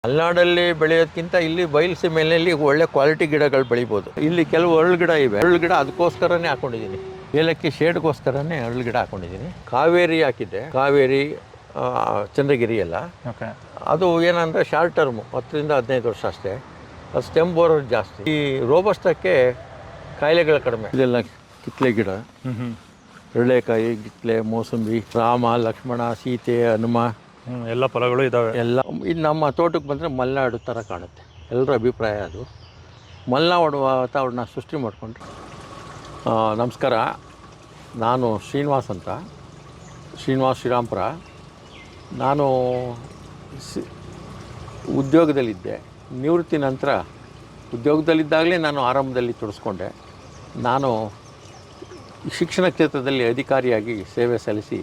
ಮಲೆನಾಡಲ್ಲಿ ಬೆಳೆಯೋದಕ್ಕಿಂತ ಇಲ್ಲಿ ಬಯಲು ಸೀಮೆಯಲ್ಲಿ ಒಳ್ಳೆ ಕ್ವಾಲಿಟಿ ಗಿಡಗಳು ಬೆಳಿಬೋದು. ಇಲ್ಲಿ ಕೆಲವು ಅರಳು ಗಿಡ ಇವೆ. ಅರಳು ಗಿಡ ಅದಕ್ಕೋಸ್ಕರನೇ ಹಾಕೊಂಡಿದ್ದೀನಿ. ಏಲಕ್ಕಿ ಶೇಡ್ಗೋಸ್ಕರನೇ ಅರಳು ಗಿಡ ಹಾಕೊಂಡಿದ್ದೀನಿ. ಕಾವೇರಿ ಹಾಕಿದ್ದೆ. ಕಾವೇರಿ, ಚಂದ್ರಗಿರಿ ಎಲ್ಲ. ಓಕೆ. ಅದು ಏನಂದರೆ ಶಾರ್ಟ್ ಟರ್ಮು, 10-15 ವರ್ಷ ಅಷ್ಟೇ. ಅದು ಸ್ಟೆಮ್ ಬೋರೋದು ಜಾಸ್ತಿ. ಈ ರೋಬಸ್ಟಕ್ಕೆ ಕಾಯಿಲೆಗಳು ಕಡಿಮೆ. ಇದೆಲ್ಲ ಕಿತ್ಲೆ ಗಿಡ, ಎರಳೆಕಾಯಿ, ಕಿತ್ಲೆ, ಮೋಸಂಬಿ, ರಾಮ, ಲಕ್ಷ್ಮಣ, ಸೀತೆ, ಹನುಮ ಎಲ್ಲ ಫಲಗಳು ಇದ್ದಾವೆ. ಎಲ್ಲ. ಇದು ನಮ್ಮ ತೋಟಕ್ಕೆ ಬಂದರೆ ಮಲೆನಾಡು ಥರ ಕಾಣುತ್ತೆ. ಎಲ್ಲರ ಅಭಿಪ್ರಾಯ ಅದು. ಮಲೆನಾಡು ವಾತಾವರಣ ಸೃಷ್ಟಿ ಮಾಡಿಕೊಂಡ್ರೆ. ನಮಸ್ಕಾರ, ನಾನು ಶ್ರೀನಿವಾಸ್ ಅಂತ, ಶ್ರೀನಿವಾಸ್ ಶ್ರೀರಾಮ್ಪುರ. ನಾನು ಉದ್ಯೋಗದಲ್ಲಿದ್ದೆ. ನಿವೃತ್ತಿ ನಂತರ ಉದ್ಯೋಗದಲ್ಲಿದ್ದಾಗಲೇ ನಾನು ಆರಂಭದಲ್ಲಿ ತೊಡಸ್ಕೊಂಡೆ. ನಾನು ಶಿಕ್ಷಣ ಕ್ಷೇತ್ರದಲ್ಲಿ ಅಧಿಕಾರಿಯಾಗಿ ಸೇವೆ ಸಲ್ಲಿಸಿ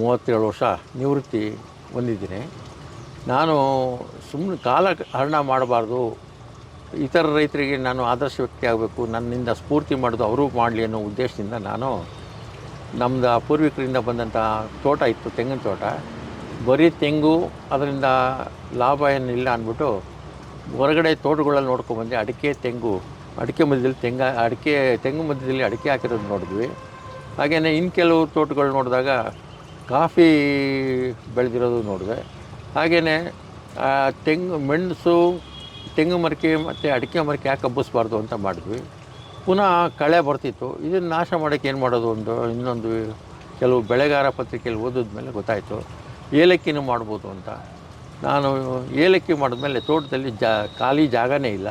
37 ವರ್ಷ ನಿವೃತ್ತಿ ಹೊಂದಿದ್ದೀನಿ. ನಾನು ಸುಮ್ಮನೆ ಕಾಲ ಹರಣ ಮಾಡಬಾರ್ದು, ಇತರ ರೈತರಿಗೆ ನಾನು ಆದರ್ಶ ವ್ಯಕ್ತಿ ಆಗಬೇಕು, ನನ್ನಿಂದ ಸ್ಫೂರ್ತಿ ಮಾಡೋದು ಅವರು ಮಾಡಲಿ ಅನ್ನೋ ಉದ್ದೇಶದಿಂದ ನಾನು ನಮ್ಮದು ಪೂರ್ವಿಕರಿಂದ ಬಂದಂಥ ತೋಟ ಇತ್ತು, ತೆಂಗಿನ ತೋಟ. ಬರೀ ತೆಂಗು, ಅದರಿಂದ ಲಾಭ ಏನಿಲ್ಲ ಅಂದ್ಬಿಟ್ಟು ಹೊರಗಡೆ ತೋಟಗಳಲ್ಲಿ ನೋಡ್ಕೊಂಡ್ಬಂದೆ. ಅಡಿಕೆ, ತೆಂಗು, ಅಡಿಕೆ ಮಧ್ಯದಲ್ಲಿ ತೆಂಗು ಮಧ್ಯದಲ್ಲಿ ಅಡಿಕೆ ಹಾಕಿರೋದು ನೋಡಿದ್ವಿ. ಹಾಗೆಯೇ ಇನ್ನು ಕೆಲವು ತೋಟಗಳು ನೋಡಿದಾಗ ಕಾಫಿ ಬೆಳೆದಿರೋದು ನೋಡಿದೆ. ಹಾಗೆಯೇ ಮೆಣಸು, ತೆಂಗು ಮರಕೆ ಮತ್ತು ಅಡಿಕೆ ಮರಕೆ ಯಾಕೆ ಹಬ್ಬಿಸ್ಬಾರ್ದು ಅಂತ ಮಾಡಿದ್ವಿ. ಪುನಃ ಕಳೆ ಬರ್ತಿತ್ತು. ಇದನ್ನು ನಾಶ ಮಾಡೋಕ್ಕೆ ಏನು ಮಾಡೋದು, ಇನ್ನೊಂದು ಕೆಲವು ಬೆಳೆಗಾರ ಪತ್ರಿಕೆಯಲ್ಲಿ ಓದಿದ ಮೇಲೆ ಗೊತ್ತಾಯಿತು ಏಲಕ್ಕಿನೂ ಮಾಡ್ಬೋದು ಅಂತ. ನಾನು ಏಲಕ್ಕಿ ಮಾಡಿದ್ಮೇಲೆ ತೋಟದಲ್ಲಿ ಖಾಲಿ ಜಾಗನೇ ಇಲ್ಲ,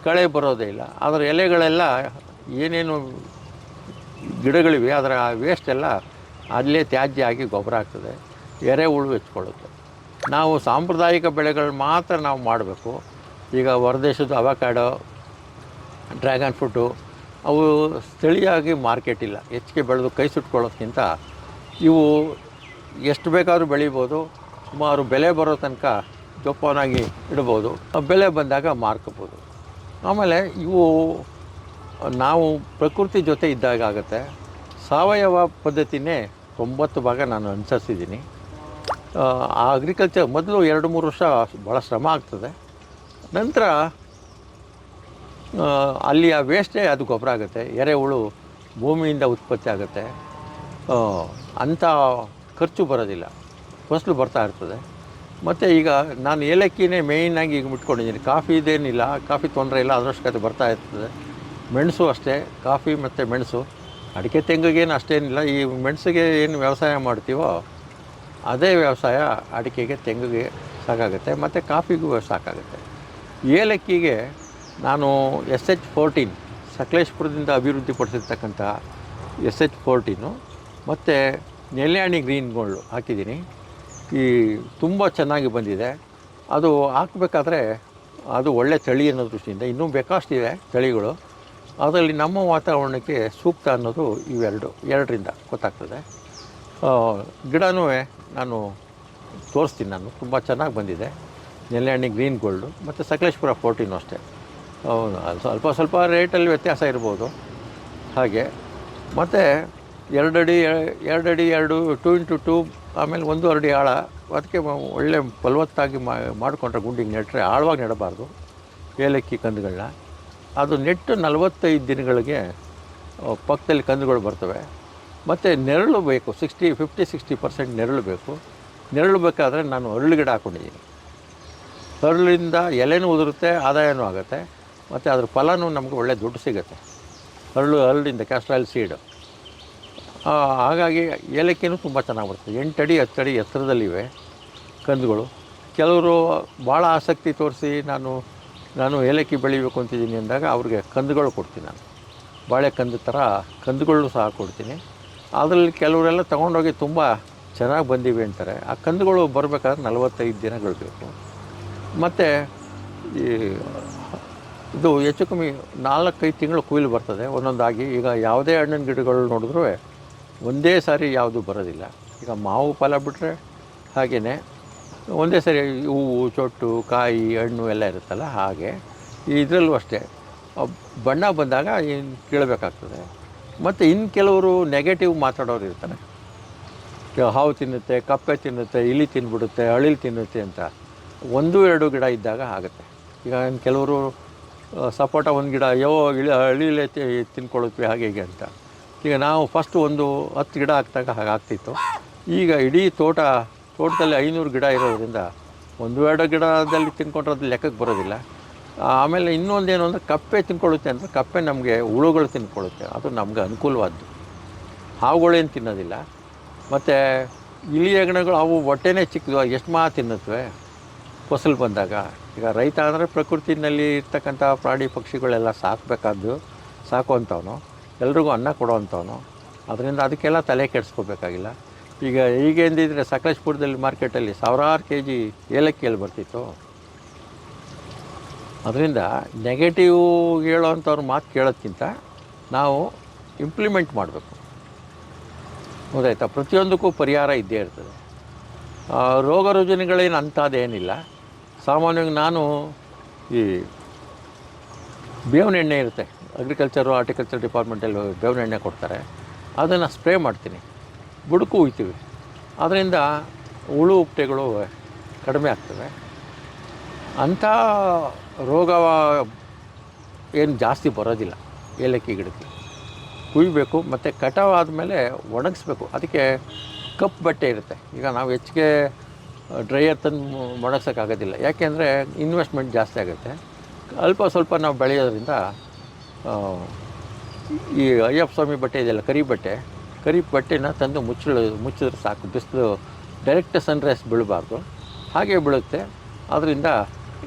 ಕಳೆ ಬರೋದೇ ಇಲ್ಲ. ಅದರ ಎಲೆಗಳೆಲ್ಲ ಏನೇನು ಗಿಡಗಳಿವೆ ಅದರ ವೇಸ್ಟೆಲ್ಲ ಅಲ್ಲೇ ತ್ಯಾಜ್ಯ ಆಗಿ ಗೊಬ್ಬರ ಆಗ್ತದೆ, ಎರೆಹುಳು ಹೆಚ್ಕೊಳ್ಳುತ್ತೆ. ನಾವು ಸಾಂಪ್ರದಾಯಿಕ ಬೆಳೆಗಳು ಮಾತ್ರ ನಾವು ಮಾಡಬೇಕು. ಈಗ ಹೊರದೇಶದ ಅವಕಾಡೋ, ಡ್ರ್ಯಾಗನ್ ಫ್ರೂಟು, ಅವು ಸ್ಥಳೀಯವಾಗಿ ಮಾರ್ಕೆಟ್ ಇಲ್ಲ. ಹೆಚ್ಚಿಗೆ ಬೆಳೆದು ಕೈ ಸುಟ್ಕೊಳ್ಳೋದ್ಕಿಂತ ಇವು ಎಷ್ಟು ಬೇಕಾದರೂ ಬೆಳಿಬೋದು. ಸುಮಾರು ಬೆಲೆ ಬರೋ ತನಕ ಜೋಪಾನಾಗಿ ಇಡ್ಬೋದು, ಬೆಲೆ ಬಂದಾಗ ಮಾರ್ಕೋಬೋದು. ಆಮೇಲೆ ಇವು ನಾವು ಪ್ರಕೃತಿ ಜೊತೆ ಇದ್ದಾಗ ಆಗುತ್ತೆ. ಸಾವಯವ ಪದ್ಧತಿನೇ 90 ಭಾಗ ನಾನು ಅನುಸರಿಸಿದ್ದೀನಿ. ಆ ಅಗ್ರಿಕಲ್ಚರ್ ಮೊದಲು 2-3 ವರ್ಷ ಭಾಳ ಶ್ರಮ ಆಗ್ತದೆ. ನಂತರ ಅಲ್ಲಿ ಆ ವೇಸ್ಟೇ ಅದು ಗೊಬ್ಬರ ಆಗುತ್ತೆ, ಎರೆಹುಳು ಭೂಮಿಯಿಂದ ಉತ್ಪತ್ತಿ ಆಗುತ್ತೆ. ಅಂಥ ಖರ್ಚು ಬರೋದಿಲ್ಲ, ಫಸಲು ಬರ್ತಾ ಇರ್ತದೆ. ಮತ್ತು ಈಗ ನಾನು ಏಲಕ್ಕಿನೇ ಮೇಯ್ನಾಗಿ ಈಗ ಬಿಟ್ಕೊಂಡಿದ್ದೀನಿ. ಕಾಫಿ ಇದೇನಿಲ್ಲ, ಕಾಫಿ ತೊಂದರೆ ಇಲ್ಲ, ಅದರಷ್ಟೇ ಬರ್ತಾ ಇರ್ತದೆ. ಮೆಣಸು ಅಷ್ಟೇ, ಕಾಫಿ ಮತ್ತು ಮೆಣಸು. ಅಡಿಕೆ ತೆಂಗಿಗೇನು ಅಷ್ಟೇನಿಲ್ಲ. ಈ ಮೆಣಸಿಗೆ ಏನು ವ್ಯವಸಾಯ ಮಾಡ್ತೀವೋ ಅದೇ ವ್ಯವಸಾಯ ಅಡಿಕೆಗೆ, ತೆಂಗಿಗೆ ಸಾಕಾಗುತ್ತೆ, ಮತ್ತು ಕಾಫಿಗೂ ಸಾಕಾಗುತ್ತೆ. ಏಲಕ್ಕಿಗೆ ನಾನು SH14 ಸಕಲೇಶ್ಪುರದಿಂದ ಅಭಿವೃದ್ಧಿಪಡಿಸಿರ್ತಕ್ಕಂಥ SH14 ಮತ್ತು ನೆಲ್ಯಾಣಿ ಗ್ರೀನ್ ಗೋಲ್ಡು ಹಾಕಿದ್ದೀನಿ. ಈ ತುಂಬ ಚೆನ್ನಾಗಿ ಬಂದಿದೆ. ಅದು ಹಾಕಬೇಕಾದ್ರೆ ಅದು ಒಳ್ಳೆ ತಳಿ ಅನ್ನೋ ದೃಷ್ಟಿಯಿಂದ ಇನ್ನೂ ಬೇಕಷ್ಟಿದೆ ತಳಿಗಳು. ಅದರಲ್ಲಿ ನಮ್ಮ ವಾತಾವರಣಕ್ಕೆ ಸೂಕ್ತ ಅನ್ನೋದು ಎರಡರಿಂದ ಗೊತ್ತಾಗ್ತದೆ. ಗಿಡನೂ ನಾನು ತೋರಿಸ್ತೀನಿ. ನಾನು ತುಂಬ ಚೆನ್ನಾಗಿ ಬಂದಿದೆ. ನೆಲ್ಯಾಣಿ ಗ್ರೀನ್ ಗೋಲ್ಡು ಮತ್ತು ಸಕಲೇಶ್ಪುರ 14 ಅಷ್ಟೇ. ಸ್ವಲ್ಪ ರೇಟಲ್ಲಿ ವ್ಯತ್ಯಾಸ ಇರ್ಬೋದು ಹಾಗೆ. ಮತ್ತು 2 ಅಡಿ 2x2, ಆಮೇಲೆ 1 ಅಡಿ ಆಳ. ಅದಕ್ಕೆ ಒಳ್ಳೆ ಫಲವತ್ತಾಗಿ ಮಾಡಿಕೊಂಡ್ರೆ ಗುಂಡಿಗೆ ನೆಟ್ಟರೆ, ಆಳವಾಗಿ ನೆಡಬಾರ್ದು ಏಲಕ್ಕಿ ಕಂದುಗಳನ್ನ. ಅದು ನೆಟ್ಟು 45 ದಿನಗಳಿಗೆ ಪಕ್ಕದಲ್ಲಿ ಕಂದುಗಳು ಬರ್ತವೆ. ಮತ್ತು ನೆರಳು ಬೇಕು, 50-60% ನೆರಳು ಬೇಕು. ನೆರಳು ಬೇಕಾದರೆ ನಾನು ಅರಳು ಗಿಡ ಹಾಕ್ಕೊಂಡಿದ್ದೀನಿ. ಅರಳಿಂದ ಎಲೆನೂ ಉದುರುತ್ತೆ, ಆದಾಯನೂ ಆಗುತ್ತೆ, ಮತ್ತು ಅದ್ರ ಫಲನೂ ನಮಗೆ ಒಳ್ಳೆ ದುಡ್ಡು ಸಿಗುತ್ತೆ. ಅರಳಿಂದ ಕ್ಯಾಸ್ಟರ್ ಆಯಿಲ್ ಸೀಡು. ಹಾಗಾಗಿ ಏಲಕ್ಕಿನೂ ತುಂಬ ಚೆನ್ನಾಗಿ ಬರ್ತದೆ. 8 ಅಡಿ 10 ಅಡಿ ಎತ್ತರದಲ್ಲಿವೆ ಕಂದುಗಳು. ಕೆಲವರು ಭಾಳ ಆಸಕ್ತಿ ತೋರಿಸಿ ನಾನು ಏಲಕ್ಕಿ ಬೆಳಿಬೇಕು ಅಂತಿದ್ದೀನಿ ಅಂದಾಗ ಅವ್ರಿಗೆ ಕಂದುಗಳು ಕೊಡ್ತೀನಿ. ನಾನು ಬಾಳೆಕಂದು ಥರ ಕಂದುಗಳು ಸಹ ಕೊಡ್ತೀನಿ. ಅದರಲ್ಲಿ ಕೆಲವರೆಲ್ಲ ತೊಗೊಂಡೋಗಿ ತುಂಬ ಚೆನ್ನಾಗಿ ಬಂದಿವೆ ಅಂತಾರೆ. ಆ ಕಂದುಗಳು ಬರಬೇಕಾದ್ರೆ 45 ದಿನಗಳು ಬೇಕು. ಮತ್ತು ಇದು ಹೆಚ್ಚು ಕಮ್ಮಿ 4-5 ತಿಂಗಳು ಕೊಯ್ಲು ಬರ್ತದೆ ಒಂದೊಂದಾಗಿ. ಈಗ ಯಾವುದೇ ಹಣ್ಣಿನ ಗಿಡಗಳು ನೋಡಿದ್ರೂ ಒಂದೇ ಸಾರಿ ಯಾವುದು ಬರೋದಿಲ್ಲ. ಈಗ ಮಾವು ಫಲ ಬಿಟ್ಟರೆ ಹಾಗೆಯೇ ಒಂದೇ ಸಾರಿ ಹೂವು, ಚೊಟ್ಟು, ಕಾಯಿ, ಹಣ್ಣು ಎಲ್ಲ ಇರುತ್ತಲ್ಲ, ಹಾಗೆ ಇದರಲ್ಲೂ ಅಷ್ಟೇ ಬಣ್ಣ ಬಂದಾಗ ಕೀಳಬೇಕಾಗ್ತದೆ. ಮತ್ತು ಇನ್ನು ಕೆಲವರು ನೆಗೆಟಿವ್ ಮಾತಾಡೋರು ಇರ್ತಾರೆ. ಹಾವು ತಿನ್ನುತ್ತೆ, ಕಪ್ಪೆ ತಿನ್ನುತ್ತೆ, ಇಲಿ ತಿನ್ಬಿಡುತ್ತೆ, ಅಳಿಲು ತಿನ್ನುತ್ತೆ ಅಂತ. 2 ಗಿಡ ಇದ್ದಾಗ ಆಗುತ್ತೆ. ಈಗ ಕೆಲವರು ಸಪೋಟ ಒಂದು ಗಿಡ ಹಳ್ಳಿಲೇ ತಿನ್ಕೊಳ್ಳುತ್ತವೆ ಹಾಗೆ ಹೀಗೆ ಅಂತ. ಈಗ ನಾವು ಫಸ್ಟ್ ಒಂದು 10 ಗಿಡ ಹಾಕಿದಾಗ ಹಾಗಾಗ್ತಿತ್ತು. ಈಗ ಇಡೀ ತೋಟದಲ್ಲಿ 500 ಗಿಡ ಇರೋದ್ರಿಂದ 1-2 ಗಿಡದಲ್ಲಿ ತಿನ್ಕೊಂಡ್ರೆ ಅದು ಲೆಕ್ಕಕ್ಕೆ ಬರೋದಿಲ್ಲ. ಆಮೇಲೆ ಇನ್ನೊಂದೇನು ಅಂದರೆ ಕಪ್ಪೆ ತಿನ್ಕೊಳ್ಳುತ್ತೆ ಅಂದರೆ ಕಪ್ಪೆ ನಮಗೆ ಹುಳುಗಳು ತಿನ್ಕೊಳ್ಳುತ್ತೆ, ಅದು ನಮ್ಗೆ ಅನುಕೂಲವಾದ್ದು. ಹಾವುಗಳೇನು ತಿನ್ನೋದಿಲ್ಲ. ಮತ್ತು ಇಲಿ ಹೆಗ್ಣಗಳು ಅವು ಹೊಟ್ಟೆನೇ ಚಿಕ್ಕದು, ಎಷ್ಟು ತಿನ್ನುತ್ತವೆ ಫಸಲು ಬಂದಾಗ. ಈಗ ರೈತ ಅಂದರೆ ಪ್ರಕೃತಿನಲ್ಲಿ ಇರ್ತಕ್ಕಂಥ ಪ್ರಾಣಿ ಪಕ್ಷಿಗಳೆಲ್ಲ ಸಾಕುವಂಥವನು, ಎಲ್ರಿಗೂ ಅನ್ನ ಕೊಡೋವಂಥವನು. ಅದರಿಂದ ಅದಕ್ಕೆಲ್ಲ ತಲೆ ಕೆಡಿಸ್ಕೋಬೇಕಾಗಿಲ್ಲ. ಈಗೇಂದಿದ್ರೆ ಸಕಲೇಶಪುರದಲ್ಲಿ ಮಾರ್ಕೆಟಲ್ಲಿ ಸಾವಿರಾರು kg ಏಲಕ್ಕಿಯಲ್ಲಿ ಬರ್ತಿತ್ತು. ಅದರಿಂದ ನೆಗೆಟಿವ್ ಹೇಳೋವಂಥವ್ರ ಮಾತು ಕೇಳೋದ್ಕಿಂತ ನಾವು ಇಂಪ್ಲಿಮೆಂಟ್ ಮಾಡಬೇಕು. ಗೊತ್ತಾಯ್ತಾ? ಪ್ರತಿಯೊಂದಕ್ಕೂ ಪರಿಹಾರ ಇದ್ದೇ ಇರ್ತದೆ. ರೋಗ ರುಜಿನಗಳೇನು ಅಂಥದ್ದೇನಿಲ್ಲ. ಸಾಮಾನ್ಯವಾಗಿ ನಾನು ಈ ಬೇವಿನ ಎಣ್ಣೆ ಇರುತ್ತೆ, ಹಾರ್ಟಿಕಲ್ಚರ್ ಡಿಪಾರ್ಟ್ಮೆಂಟಲ್ಲಿ ಬೇವಿನ ಎಣ್ಣೆ ಕೊಡ್ತಾರೆ, ಅದನ್ನು ಸ್ಪ್ರೇ ಮಾಡ್ತೀನಿ, ಬುಡಕ್ಕೂ ಹುಯ್ತೀವಿ. ಅದರಿಂದ ಹುಳು ಉಪ್ಟೆಗಳು ಕಡಿಮೆ ಆಗ್ತವೆ. ಅಂಥ ರೋಗ ಏನು ಜಾಸ್ತಿ ಬರೋದಿಲ್ಲ ಏಲಕ್ಕಿ ಗಿಡಕ್ಕೆ. ಕುಯ್ಬೇಕು ಮತ್ತು ಕಟಾವು ಆದಮೇಲೆ ಒಣಗಿಸ್ಬೇಕು. ಅದಕ್ಕೆ ಕಪ್ಪು ಬಟ್ಟೆ ಇರುತ್ತೆ. ಈಗ ನಾವು ಹೆಚ್ಚಿಗೆ ಡ್ರೈಯರ್ ತಂದು ಒಣಗ್ಸೋಕ್ಕಾಗೋದಿಲ್ಲ, ಯಾಕೆಂದರೆ ಇನ್ವೆಸ್ಟ್ಮೆಂಟ್ ಜಾಸ್ತಿ ಆಗುತ್ತೆ. ಅಲ್ಪ ಸ್ವಲ್ಪ ನಾವು ಬೆಳೆಯೋದ್ರಿಂದ ಈ ಅಯ್ಯಪ್ಪ ಸ್ವಾಮಿ ಬಟ್ಟೆ ಇದೆಯಲ್ಲ, ಕರಿ ಬಟ್ಟೆನ ತಂದು ಮುಚ್ಚಿದ್ರೆ ಸಾಕು. ಬಿಸಿಲು ಡೈರೆಕ್ಟ್ ಸನ್ರೈಸ್ ಬೀಳಬಾರ್ದು, ಹಾಗೆ ಬೀಳುತ್ತೆ. ಅದರಿಂದ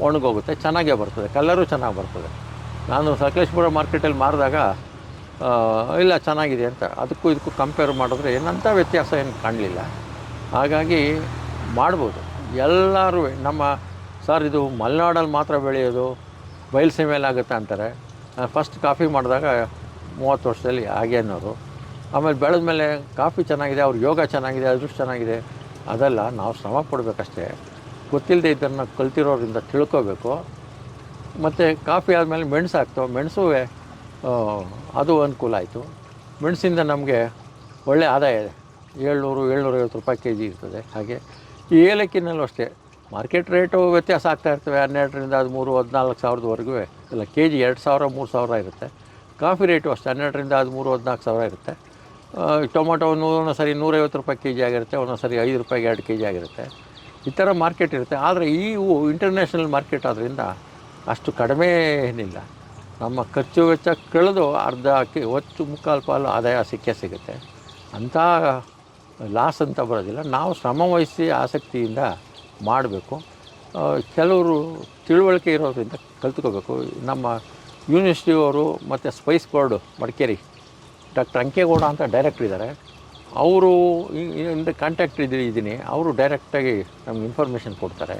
ಒಣಗೋಗುತ್ತೆ, ಚೆನ್ನಾಗೇ ಬರ್ತದೆ, ಕಲರು ಚೆನ್ನಾಗಿ ಬರ್ತದೆ. ನಾನು ಸಕಲೇಶಪುರ ಮಾರ್ಕೆಟಲ್ಲಿ ಮಾರಿದಾಗ ಇಲ್ಲ ಚೆನ್ನಾಗಿದೆ ಅಂತ, ಇದಕ್ಕೂ ಕಂಪೇರ್ ಮಾಡಿದ್ರೆ ಏನಂಥ ವ್ಯತ್ಯಾಸ ಏನು ಕಾಣಲಿಲ್ಲ. ಹಾಗಾಗಿ ಮಾಡ್ಬೋದು ಎಲ್ಲರೂ. ಸರ್ ಇದು ಮಲೆನಾಡಲ್ಲಿ ಮಾತ್ರ ಬೆಳೆಯೋದು, ಬಯಲುಸೀಮೆಯಲ್ಲಿ ಆಗುತ್ತೆ ಅಂತಾರೆ. ಫಸ್ಟ್ ಕಾಫಿ ಮಾಡಿದಾಗ 30 ವರ್ಷದಲ್ಲಿ ಹಾಗೆ ಅನ್ನೋರು. ಆಮೇಲೆ ಬೆಳೆದ ಮೇಲೆ ಕಾಫಿ ಚೆನ್ನಾಗಿದೆ, ಅವ್ರ ಯೋಗ ಚೆನ್ನಾಗಿದೆ, ಅದೃಷ್ಟ ಚೆನ್ನಾಗಿದೆ. ಅದೆಲ್ಲ ನಾವು ಶ್ರಮ ಪಡಬೇಕಷ್ಟೇ. ಗೊತ್ತಿಲ್ಲದೆ ಇದನ್ನು ಕಲ್ತಿರೋರಿಂದ ತಿಳ್ಕೋಬೇಕು. ಮತ್ತು ಕಾಫಿ ಆದಮೇಲೆ ಮೆಣಸು ಹಾಕ್ತೇವೆ. ಮೆಣಸು ಅದು ಅನುಕೂಲ ಆಯಿತು. ಮೆಣಸಿಂದ ನಮಗೆ ಒಳ್ಳೆಯ ಆದಾಯ ಇದೆ. 700-750 ರೂಪಾಯಿ kg ಇರ್ತದೆ. ಹಾಗೆ ಈ ಏಲಕ್ಕಿನಲ್ಲೂ ಅಷ್ಟೇ ಮಾರ್ಕೆಟ್ ರೇಟು ವ್ಯತ್ಯಾಸ ಆಗ್ತಾಯಿರ್ತವೆ. 12ರಿಂದ 13-14 ಸಾವಿರದವರೆಗೂ ಇಲ್ಲ, kg 2000-3000 ಇರುತ್ತೆ. ಕಾಫಿ ರೇಟು ಅಷ್ಟೇ 12ರಿಂದ 13-14 ಸಾವಿರ ಇರುತ್ತೆ. ಟೊಮೊಟೊ ಒಂದೊಂದು ಸರಿ 150 ರೂಪಾಯಿ kg ಆಗಿರುತ್ತೆ, ಒಂದೊಂದು ಸರಿ 5 ರೂಪಾಯಿಗೆ 2 kg ಆಗಿರುತ್ತೆ. ಈ ಥರ ಮಾರ್ಕೆಟ್ ಇರುತ್ತೆ. ಆದರೆ ಇವು ಇಂಟರ್ನ್ಯಾಷನಲ್ ಮಾರ್ಕೆಟ್ ಆದ್ದರಿಂದ ಅಷ್ಟು ಕಡಿಮೆ ಏನಿಲ್ಲ. ನಮ್ಮ ಖರ್ಚು ವೆಚ್ಚ ಕಳೆದು ಅರ್ಧ ಮುಕ್ಕಾಲು ಪಾಲು ಆದಾಯ ಸಿಗುತ್ತೆ. ಅಂಥ ಲಾಸ್ ಅಂತ ಬರೋದಿಲ್ಲ. ನಾವು ಶ್ರಮವಹಿಸಿ ಆಸಕ್ತಿಯಿಂದ ಮಾಡಬೇಕು. ಕೆಲವರು ತಿಳುವಳಿಕೆ ಇರೋದ್ರಿಂದ ಕಲ್ತ್ಕೋಬೇಕು. ನಮ್ಮ ಯೂನಿವರ್ಸಿಟಿಯವರು ಮತ್ತು Spice board Madikeri doctor Ankegowda ಅಂತ ಡೈರೆಕ್ಟ್ರ್ ಇದ್ದಾರೆ. ಅವರು ಇಂದ ಕಾಂಟ್ಯಾಕ್ಟ್ ಇದ್ದೀನಿ. ಅವರು ಡೈರೆಕ್ಟಾಗಿ ನಮ್ಗೆ ಇನ್ಫಾರ್ಮೇಷನ್ ಕೊಡ್ತಾರೆ.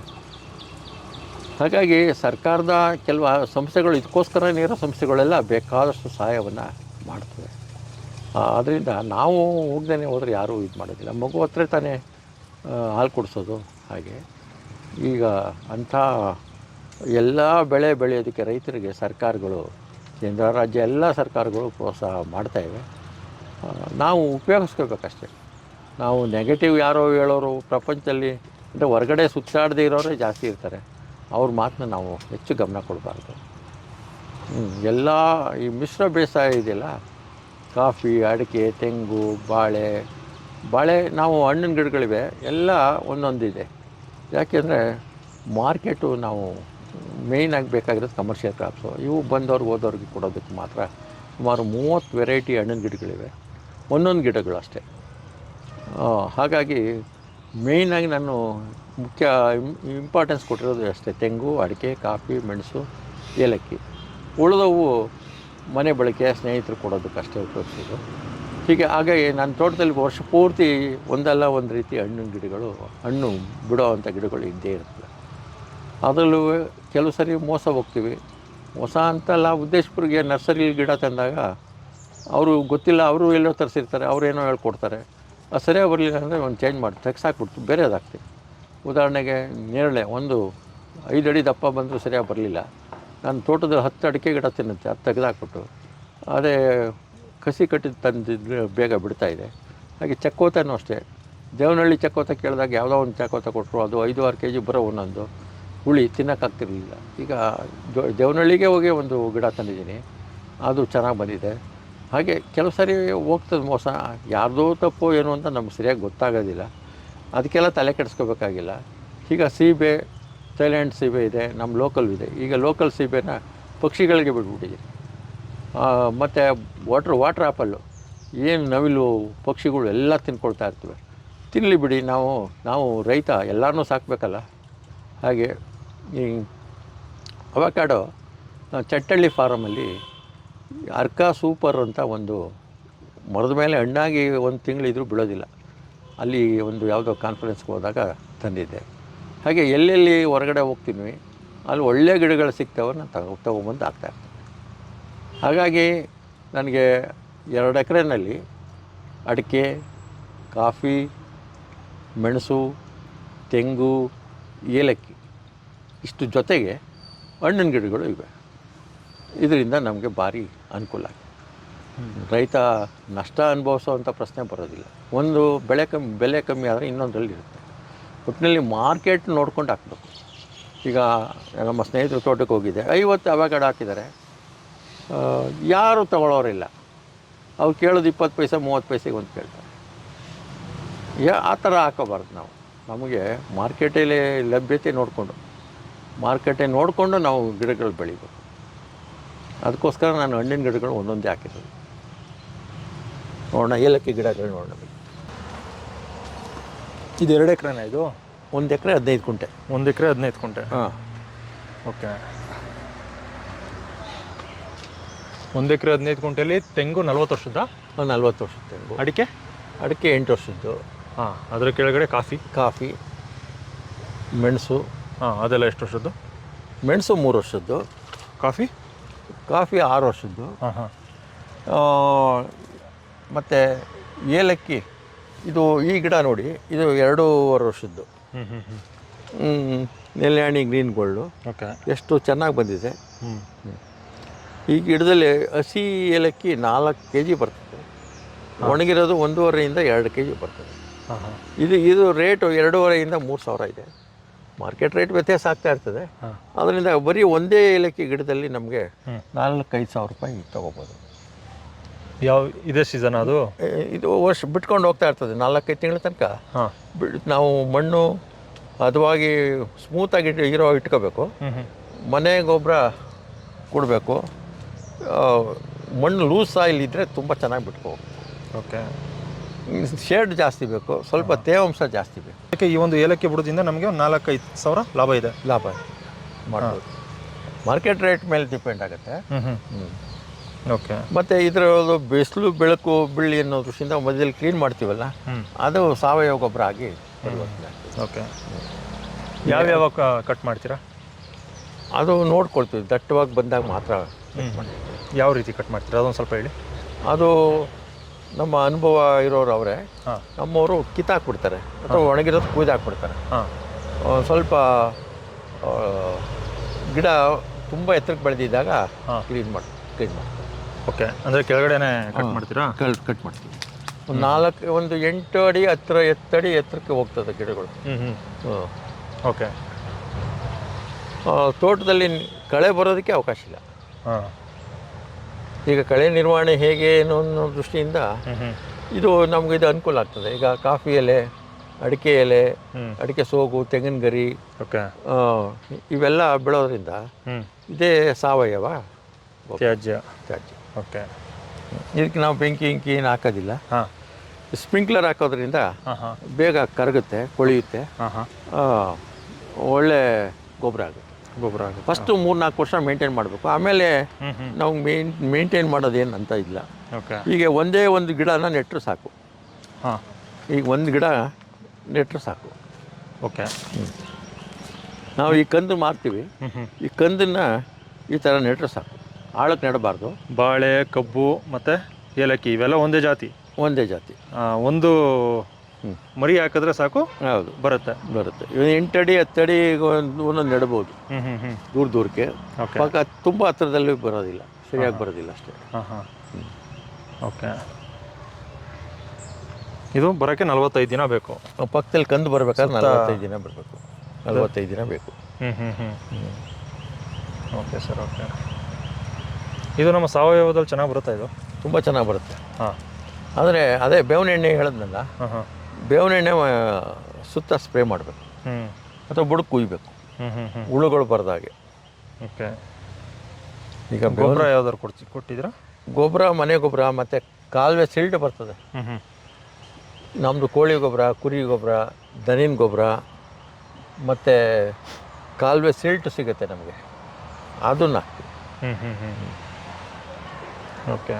ಹಾಗಾಗಿ ಸರ್ಕಾರದ ಕೆಲವು ಸಂಸ್ಥೆಗಳು ಇದಕ್ಕೋಸ್ಕರ ನೇರ ಸಂಸ್ಥೆಗಳೆಲ್ಲ ಬೇಕಾದಷ್ಟು ಸಹಾಯವನ್ನು ಮಾಡ್ತವೆ. ಅದರಿಂದ ನಾವು ಹೋಗ್ದೇ ಹೋದರೆ ಯಾರೂ ಇದು ಮಾಡೋದಿಲ್ಲ. ಮಗು ಹತ್ರ ತಾನೇ ಹಾಲು ಕುಡಿಸೋದು. ಹಾಗೆ ಈಗ ಅಂಥ ಎಲ್ಲ ಬೆಳೆ ಬೆಳೆಯೋದಕ್ಕೆ ರೈತರಿಗೆ ಸರ್ಕಾರಗಳು, ಕೇಂದ್ರ ರಾಜ್ಯ ಎಲ್ಲ ಸರ್ಕಾರಗಳು ಪ್ರೋತ್ಸಾಹ ಮಾಡ್ತಾಯಿವೆ. ನಾವು ಉಪಯೋಗಿಸ್ಕೋಬೇಕಷ್ಟೆ. ನಾವು ನೆಗೆಟಿವ್ ಯಾರೋ ಹೇಳೋರು ಪ್ರಪಂಚದಲ್ಲಿ ಅಂದರೆ ಹೊರಗಡೆ ಸುತ್ತಾಡದೇ ಇರೋರೇ ಜಾಸ್ತಿ ಇರ್ತಾರೆ. ಅವ್ರ ಮಾತನ್ನ ನಾವು ಹೆಚ್ಚು ಗಮನ ಕೊಡಬಾರ್ದು. ಎಲ್ಲ ಈ ಮಿಶ್ರ ಬೇಸಾಯ ಇದೆಯಲ್ಲ, ಕಾಫಿ, ಅಡಿಕೆ, ತೆಂಗು, ಬಾಳೆ ನಾವು ಹಣ್ಣಿನ ಗಿಡಗಳಿವೆ, ಎಲ್ಲ ಒಂದೊಂದಿದೆ. ಯಾಕೆಂದರೆ ಮಾರ್ಕೆಟು ನಾವು ಮೇಯ್ನಾಗಿ ಬೇಕಾಗಿರೋದು ಕಮರ್ಷಿಯಲ್ ಕ್ರಾಪ್ಸು. ಇವು ಬಂದವ್ರಿಗೆ ಹೋದವ್ರಿಗೆ ಕೊಡೋದಕ್ಕೆ ಮಾತ್ರ ಸುಮಾರು 30 ವೆರೈಟಿ ಹಣ್ಣಿನ ಗಿಡಗಳಿವೆ, ಒಂದೊಂದು ಗಿಡಗಳು ಅಷ್ಟೇ. ಹಾಗಾಗಿ ಮೇಯ್ನಾಗಿ ನಾನು ಮುಖ್ಯ ಇಂಪಾರ್ಟೆನ್ಸ್ ಕೊಟ್ಟಿರೋದು ಅಷ್ಟೇ, ತೆಂಗು, ಅಡಿಕೆ, ಕಾಫಿ, ಮೆಣಸು, ಏಲಕ್ಕಿ. ಉಳಿದವು ಮನೆ ಬಳಕೆ, ಸ್ನೇಹಿತರು ಕೊಡೋದಕ್ಕಷ್ಟೇ ಉಪಯೋಗಿಸೋದು. ಹಾಗಾಗಿ ನನ್ನ ತೋಟದಲ್ಲಿ ವರ್ಷ ಪೂರ್ತಿ ಒಂದಲ್ಲ ಒಂದು ರೀತಿ ಹಣ್ಣು ಬಿಡೋವಂಥ ಗಿಡಗಳು ಇದ್ದೇ ಇರ್ತದೆ. ಅದರಲ್ಲೂ ಕೆಲವು ಸರಿ ಮೋಸ ಹೋಗ್ತೀವಿ. ಮೋಸ ಅಂತಲ್ಲ, ಉದ್ದೇಶಪುರಿಗೆ ನರ್ಸರಿ ಗಿಡ ತಂದಾಗ ಅವರು ಗೊತ್ತಿಲ್ಲ, ಅವರು ಎಲ್ಲೋ ತರಿಸಿರ್ತಾರೆ, ಅವರೇನೋ ಹೇಳ್ಕೊಡ್ತಾರೆ. ಅದು ಸರಿಯಾಗಿ ಬರಲಿಲ್ಲ ಅಂದರೆ ಒಂದು ಚೇಂಜ್ ಮಾಡಿ ತೆಗ್ಸಾಕ್ಬಿಡ್ತು, ಬೇರೆದಾಗ್ತೀವಿ. ಉದಾಹರಣೆಗೆ ನೇರಳೆ ಒಂದು 5 ಅಡಿ ದಪ್ಪ ಬಂದರೂ ಸರಿಯಾಗಿ ಬರಲಿಲ್ಲ. ನನ್ನ ತೋಟದಲ್ಲಿ 10 ಅಡಿಕೆ ಗಿಡ ತಿನ್ನುತ್ತೆ, ಅದು ತೆಗೆದಾಕ್ಬಿಟ್ಟು ಅದೇ ಕಸಿ ಕಟ್ಟಿದ್ದು ತಂದಿದ್ರೆ ಬೇಗ ಬಿಡ್ತಾಯಿದೆ. ಹಾಗೆ ಚಕ್ಕೋತನೂ ಅಷ್ಟೇ. ದೇವನಹಳ್ಳಿ ಚಕ್ಕೋತ ಕೇಳಿದಾಗ ಯಾವುದೋ ಒಂದು ಚಕ್ಕೋತ ಕೊಟ್ಟರು, ಅದು 5-6 kg ಬರೋ ಒಂದೊಂದು. ಹುಳಿ ತಿನ್ನೋಕ್ಕಾಗ್ತಿರ್ಲಿಲ್ಲ. ಈಗ ದೇವನಹಳ್ಳಿಗೆ ಹೋಗಿ ಒಂದು ಗಿಡ ತಂದಿದ್ದೀನಿ, ಅದು ಚೆನ್ನಾಗಿ ಬಂದಿದೆ. ಹಾಗೆ ಕೆಲವು ಸಾರಿ ಹೋಗ್ತದೆ ಮೋಸ, ಯಾರ್ದೋ ತಪ್ಪು ಏನು ಅಂತ ನಮ್ಗೆ ಸರಿಯಾಗಿ ಗೊತ್ತಾಗೋದಿಲ್ಲ. ಅದಕ್ಕೆಲ್ಲ ತಲೆ ಕೆಡಿಸ್ಕೋಬೇಕಾಗಿಲ್ಲ. ಈಗ ಸೀಬೆ, ಥೈಲ್ಯಾಂಡ್ ಸೀಬೆ ಇದೆ, ನಮ್ಮ ಲೋಕಲ್ ಇದೆ. ಈಗ ಲೋಕಲ್ ಸೀಬೆನ ಪಕ್ಷಿಗಳಿಗೆ ಬಿಟ್ಬಿಟ್ಟಿದ್ದೀನಿ. ಮತ್ತು ವಾಟ್ರ್ ಆ್ಯಪಲ್ಲು ಏನು ನವಿಲು ಪಕ್ಷಿಗಳು ಎಲ್ಲ ತಿನ್ಕೊಳ್ತಾ ಇರ್ತವೆ. ತಿನ್ನಲಿ ಬಿಡಿ, ನಾವು ರೈತ ಎಲ್ಲರನ್ನೂ ಸಾಕಬೇಕಲ್ಲ. ಹಾಗೆ ಈ ಅವಕಾಡೋ ಚಟ್ಟಳ್ಳಿ ಫಾರಮಲ್ಲಿ ಅರ್ಕಾ ಸೂಪರ್ ಅಂತ ಒಂದು ಮರದ ಮೇಲೆ ಹಣ್ಣಾಗಿ ಒಂದು ತಿಂಗಳಿದ್ರೂ ಬಿಡೋದಿಲ್ಲ. ಅಲ್ಲಿ ಒಂದು ಯಾವುದೋ ಕಾನ್ಫರೆನ್ಸ್ಗೆ ಹೋದಾಗ ತಂದಿದ್ದೆ. ಹಾಗೆ ಎಲ್ಲೆಲ್ಲಿ ಹೊರಗಡೆ ಹೋಗ್ತೀನಿ ಅಲ್ಲಿ ಒಳ್ಳೆಯ ಗಿಡಗಳು ಸಿಗ್ತವೆ, ನಾನು ತೊಗೊಂಬಂದು ಹಾಕ್ತಾಯಿರ್ತೀನಿ. ಹಾಗಾಗಿ ನನಗೆ 2 ಎಕರೆನಲ್ಲಿ ಅಡಿಕೆ, ಕಾಫಿ, ಮೆಣಸು, ತೆಂಗು, ಏಲಕ್ಕಿ ಇಷ್ಟು ಜೊತೆಗೆ ಹಣ್ಣಿನ ಗಿಡಗಳು ಇವೆ. ಇದರಿಂದ ನಮಗೆ ಭಾರಿ ಅನುಕೂಲ ಆಗಿದೆ. ರೈತ ನಷ್ಟ ಅನುಭವಿಸೋವಂಥ ಪ್ರಶ್ನೆ ಬರೋದಿಲ್ಲ. ಒಂದು ಬೆಲೆ ಕಮ್ಮಿ ಆದರೆ ಇನ್ನೊಂದರಲ್ಲಿ ಇರುತ್ತೆ. ಒಟ್ಟಿನಲ್ಲಿ ಮಾರ್ಕೆಟ್ ನೋಡ್ಕೊಂಡು ಹಾಕ್ಬೇಕು. ಈಗ ನಮ್ಮ ಸ್ನೇಹಿತರು ತೋಟಕ್ಕೆ ಹೋಗಿದ್ದೆ, 50 ಅವಕಾಡೋ ಹಾಕಿದ್ದಾರೆ, ಯಾರೂ ತಗೊಳ್ಳೋರಿಲ್ಲ. ಅವ್ರು ಕೇಳೋದು 20 ಪೈಸೆ 30 ಪೈಸೆಗೆ ಒಂದು ಕೇಳ್ತಾರೆ. ಆ ಥರ ಹಾಕೋಬಾರ್ದು ನಾವು. ನಮಗೆ ಮಾರ್ಕೆಟಲ್ಲಿ ಲಭ್ಯತೆ ನೋಡಿಕೊಂಡು ನಾವು ಗಿಡಗಳು ಬೆಳಿಬೇಕು. ಅದಕ್ಕೋಸ್ಕರ ನಾನು ಹಣ್ಣಿನ ಗಿಡಗಳು ಒಂದೊಂದೇ ಹಾಕಿರೋದು. ನೋಡೋಣ, ಏಲಕ್ಕಿ ಗಿಡಗಳು ನೋಡೋಣ. ಇದು 2 ಎಕರೆನಾ? ಇದು 1 ಎಕರೆ 15 ಕುಂಟೆ. 1 ಎಕರೆ 15 ಕುಂಟೆ. ಹಾಂ, ಓಕೆ. 1 ಎಕರೆ 15 ಕುಂಟೆಯಲ್ಲಿ ತೆಂಗು 40 ವರ್ಷದ? 40 ವರ್ಷದ ತೆಂಗು. ಅಡಿಕೆ 8 ವರ್ಷದ್ದು. ಹಾಂ, ಅದರ ಕೆಳಗಡೆ ಕಾಫಿ, ಮೆಣಸು. ಹಾಂ, ಅದೆಲ್ಲ ಎಷ್ಟು ವರ್ಷದ್ದು? ಮೆಣಸು 3 ವರ್ಷದ್ದು. ಕಾಫಿ 6 ವರ್ಷದ್ದು. ಹಾಂ ಹಾಂ. ಮತ್ತು ಏಲಕ್ಕಿ ಇದು ಈ ಗಿಡ ನೋಡಿ, ಇದು 2.5 ವರ್ಷದ್ದು. ನೆಲ್ಯಾಣಿ ಗ್ರೀನ್ ಗೋಲ್ಡು. ಓಕೆ. ಎಷ್ಟು ಚೆನ್ನಾಗಿ ಬಂದಿದೆ. ಈ ಗಿಡದಲ್ಲಿ ಹಸಿ ಏಲಕ್ಕಿ 4 kg ಬರ್ತದೆ, ಒಣಗಿರೋದು 1.5ರಿಂದ 2 kg ಬರ್ತದೆ. ಇದು ರೇಟು 2.5ರಿಂದ 3,000 ಇದೆ. ಮಾರ್ಕೆಟ್ ರೇಟ್ ವ್ಯತ್ಯಾಸ ಆಗ್ತಾ ಇರ್ತದೆ. ಅದರಿಂದ ಬರೀ ಒಂದೇ ಏಲಕ್ಕಿ ಗಿಡದಲ್ಲಿ ನಮಗೆ 4-5 ಸಾವಿರ ರೂಪಾಯಿ ತೊಗೋಬೋದು. ಇದೇ ಸೀಸನ್ ಅದು? ಇದು ವರ್ಷ ಬಿಟ್ಕೊಂಡು ಹೋಗ್ತಾ ಇರ್ತದೆ, 4-5 ತಿಂಗಳ ತನಕ. ನಾವು ಮಣ್ಣು ಹದವಾಗಿ ಸ್ಮೂತಾಗಿ ಇಟ್ಕೋಬೇಕು. ಮನೆ ಗೊಬ್ಬರ ಕೊಡಬೇಕು. ಮಣ್ಣು ಲೂಸ್ ಸಾಯಿಲ್ ಇದ್ದರೆ ತುಂಬ ಚೆನ್ನಾಗಿ ಬಿಟ್ಕೋಬೇಕು. ಓಕೆ. ಶೇಡ್ ಜಾಸ್ತಿ ಬೇಕು, ಸ್ವಲ್ಪ ತೇವಾಂಶ ಜಾಸ್ತಿ ಬೇಕು. ಅದಕ್ಕೆ ಈ ಒಂದು ಏಲಕ್ಕಿ ಬುಡದಿಂದ ನಮಗೆ 4-5 ಸಾವಿರ ಲಾಭ ಮಾಡ್ಬೋದು. ಮಾರ್ಕೆಟ್ ರೇಟ್ ಮೇಲೆ ಡಿಪೆಂಡ್ ಆಗುತ್ತೆ. ಓಕೆ. ಮತ್ತು ಇದರದ್ದು ಬಿಸಿಲು ಬೆಳಕು ಬೀಳಿ ಅನ್ನೋ ದೃಷ್ಟಿಯಿಂದ ಮಧ್ಯದಲ್ಲಿ ಕ್ಲೀನ್ ಮಾಡ್ತೀವಲ್ಲ, ಅದು ಸಾವಯವ ಗೊಬ್ಬರ ಆಗಿ ಪರಿವರ್ತನೆ ಆಗ್ತದೆ. ಓಕೆ. ಯಾವ್ಯಾವ ಕಟ್ ಮಾಡ್ತೀರಾ? ಅದು ನೋಡ್ಕೊಳ್ತೀವಿ, ದಟ್ಟವಾಗಿ ಬಂದಾಗ ಮಾತ್ರ. ಯಾವ ರೀತಿ ಕಟ್ ಮಾಡ್ತೀರಾ ಅದೊಂದು ಸ್ವಲ್ಪ ಹೇಳಿ. ಅದು ನಮ್ಮ ಅನುಭವ ಇರೋರು ಅವರೇ, ನಮ್ಮವರು ಕಿತ್ತಾಕ್ಬಿಡ್ತಾರೆ ಅಥವಾ ಒಣಗಿರೋದು ಕುಯ್ದಾಕ್ಬಿಡ್ತಾರೆ. ಸ್ವಲ್ಪ ಗಿಡ ತುಂಬ ಎತ್ತರಕ್ಕೆ ಬೆಳೆದಿದ್ದಾಗ ಕ್ಲೀನ್ ಮಾಡ್ತಾರೆ. ಓಕೆ. ಅಂದರೆ ಕೆಳಗಡೆನೆ ಕಟ್ ಮಾಡ್ತೀರಾ? ಕಟ್ ಮಾಡ್ತೀವಿ. ಒಂದು 8 ಅಡಿ 10 ಅಡಿ ಎತ್ತರಕ್ಕೆ ಹೋಗ್ತದೆ ಗಿಡಗಳು. ಓಕೆ. ತೋಟದಲ್ಲಿ ಕಳೆ ಬರೋದಕ್ಕೆ ಅವಕಾಶ ಇಲ್ಲ. ಈಗ ಕಳೆ ನಿರ್ವಹಣೆ ಹೇಗೆ ಅನ್ನೋ ದೃಷ್ಟಿಯಿಂದ ಇದು ನಮ್ಗೆ ಇದು ಅನುಕೂಲ ಆಗ್ತದೆ. ಈಗ ಕಾಫಿ ಎಲೆ, ಅಡಿಕೆ ಎಲೆ, ಅಡಿಕೆ ಸೋಗು, ತೆಂಗಿನ ಗರಿ, ಇವೆಲ್ಲ ಬೆಳೋದ್ರಿಂದ ಇದೇ ಸಾವಯವ ತ್ಯಾಜ್ಯ. ಓಕೆ. ಇದಕ್ಕೆ ನಾವು ಬೆಂಕಿ ಏನು ಹಾಕೋದಿಲ್ಲ. ಸ್ಪ್ರಿಂಕ್ಲರ್ ಹಾಕೋದ್ರಿಂದ ಬೇಗ ಕರಗುತ್ತೆ, ಕೊಳೆಯುತ್ತೆ, ಒಳ್ಳೆ ಗೊಬ್ಬರ ಆಗುತ್ತೆ. ಫಸ್ಟು 3-4 ವರ್ಷ ಮೇಂಟೈನ್ ಮಾಡಬೇಕು. ಆಮೇಲೆ ನಾವು ಮೇಂಟೈನ್ ಮಾಡೋದೇನು ಅಂತ ಇಲ್ಲ. ಈಗ ಒಂದೇ ಒಂದು ಗಿಡನ ನೆಟ್ಟರು ಸಾಕು. ಈಗ ಒಂದು ಗಿಡ ನೆಟ್ಟರು ಸಾಕು. ಓಕೆ. ನಾವು ಈ ಕಂದು ಮಾರ್ತೀವಿ, ಈ ಕಂದನ್ನು ಈ ಥರ ನೆಟ್ಟರು ಸಾಕು, ಆಳಕ್ಕೆ ನೆಡಬಾರ್ದು. ಬಾಳೆ, ಕಬ್ಬು ಮತ್ತು ಏಲಕ್ಕಿ ಇವೆಲ್ಲ ಒಂದೇ ಜಾತಿ. ಒಂದು ಮರಿ ಹಾಕಿದ್ರೆ ಸಾಕು. ಹೌದು, ಬರುತ್ತೆ. 8 ಅಡಿ 10 ಅಡಿ ಒಂದೊಂದು ನೆಡ್ಬೋದು, ದೂರಕ್ಕೆ. ಪಕ್ಕ ತುಂಬ ಹತ್ತಿರದಲ್ಲಿ ಬರೋದಿಲ್ಲ, ಸರಿಯಾಗಿ ಬರೋದಿಲ್ಲ ಅಷ್ಟೇ. ಓಕೆ. ಇದು ಬರೋಕ್ಕೆ 45 ದಿನ ಬೇಕು. ಪಕ್ಕದಲ್ಲಿ ಕಂದು ಬರಬೇಕಾದ್ರೆ 45 ದಿನ ಬರಬೇಕು, 45 ದಿನ ಬೇಕು. Okay sir, okay. ಇದು ನಮ್ಮ ಸಾವಯವದಲ್ಲಿ ಚೆನ್ನಾಗಿ ಬರುತ್ತಾ ಇದು? ತುಂಬ ಚೆನ್ನಾಗಿ ಬರುತ್ತೆ. ಹಾಂ. ಆದರೆ ಅದೇ ಬೇವಿನ ಎಣ್ಣೆ ಹೇಳಿದ್ನಲ್ಲ, ಬೇವಿನ ಎಣ್ಣೆ ಸುತ್ತ ಸ್ಪ್ರೇ ಮಾಡಬೇಕು ಅಥವಾ ಬುಡಕ್ಕೆ ಕುಯ್ಬೇಕು, ಹುಳುಗಳು ಬರದಾಗೆ. ಓಕೆ. ಈಗ ಗೊಬ್ಬರ ಯಾವ್ದಾರು ಕೊಟ್ಟಿದ್ದೀರಾ? ಗೊಬ್ಬರ ಮನೆ ಗೊಬ್ಬರ ಮತ್ತು ಕಾಲುವೆ ಸಿಲ್ಟ್ ಬರ್ತದೆ. ನಮ್ಮದು ಕೋಳಿ ಗೊಬ್ಬರ, ಕುರಿ ಗೊಬ್ಬರ, ದನಿನ ಗೊಬ್ಬರ ಮತ್ತು ಕಾಲುವೆ ಸಿಲ್ಟ್ ಸಿಗುತ್ತೆ ನಮಗೆ, ಅದನ್ನು ಹಾಕ್ತೀವಿ. ಓಕೆ.